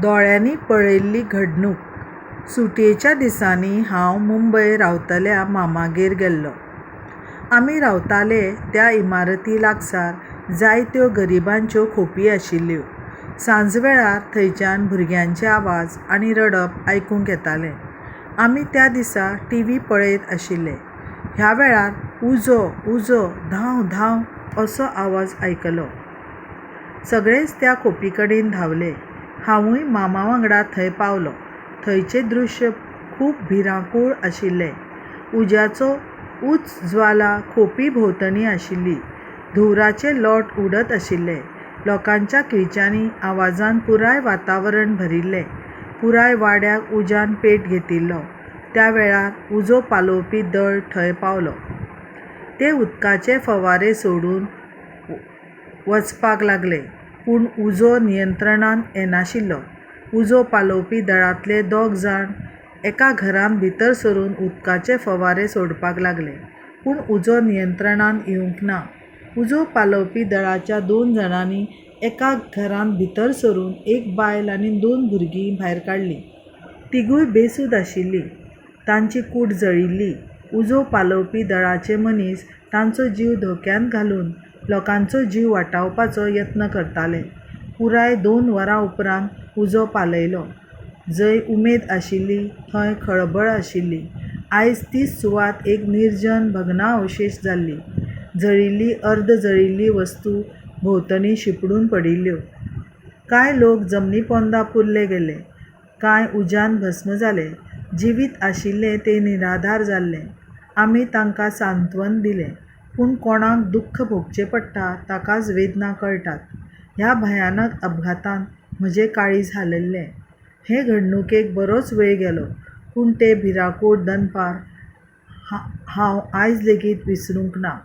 दोळ्यांनी पळयल्ली घडणूक। सुटयेच्या दिसांनी हांव मुंबय रावतल्या मामागेर गेल्लों। आमी रावताले त्या इमारती लागसार जायत्यो गरिबांच्यो खोपी आशिल्ल्यो। सांजवेळार थंयच्यान भुरग्यांचे आवाज आनी रडप आयकूंक येतालें। आमी त्या दिसा टीव्ही पळयत आशिल्ले। ह्या वेळार उजो उजो धांव धांव असो आवाज आयकलो। सगळेच त्या खोपीकडेन धांवले। हांवूय मामा वांगडा थंय पावलों। थंयचें दृश्य खूब भिरांकूळ आशिल्लें। उज्याचो उंच ज्वाला खोपी भोंवतणी आशिल्ली। धुंवराचे लोट उडत आशिल्ले। लोकांच्या किळच्यांनी आवाजान पुराय वातावरण भरिल्लें। पुराय वाड्याक उज्यान पेट घेतिल्लो। त्या वेळार उजो पालोवपी दळ थंय पावलो। ते उदकाचे फवारे सोडून वचपाक लागले, पूण उजो नियंत्रणांत येनाशिल्लो। उजो पालोवपी दळांतले दोग जाण एका घरांत भितर सरून उदकाचे फवारे सोडपाक लागले, पूण उजो नियंत्रणांत येवंक ना। उजो पालोवपी दळाच्या 2 जाणांनी एका घरांत भितर सरून एक बायल आनी 2 भुरगीं भायर काडलीं। तिगूय बेसूद आशिल्लीं। तांची कूड जळिल्ली। उजो पालोवपी दळाचे मनीस तांचो जीव धोक्यांत घालून लोकांचो जीव वाटावपाचो यत्न करताले। पुराय 2 वरां उपरांत उजो पालयलो। जंय उमेद आशिल्ली थंय खळबळ आशिल्ली। आयज तीच सुवात एक निर्जन भग्नावशेश जाल्ली। जळिल्ली अर्द जळिल्ली वस्तू भोंवतणी शिंपडून पडिल्ल्यो। कांय लोक जमनी पोंदा पुरले गेले। कांय उज्यान भस्म जाले। जिवीत आशिल्ले ते निराधार जाल्ले। आमी तांकां सांत्वन दिलें, पूण कोणाक दुख्ख भोगचें पडटा ताकाच वेदना कळटात। ह्या भयानक अपघातान म्हजें काळीज हालयल्लें। हे घडणुकेक बरोच वेळ गेलो, पूण ते भिरांकूळ दनपार हांव आयज लेगीत विसरूंक ना।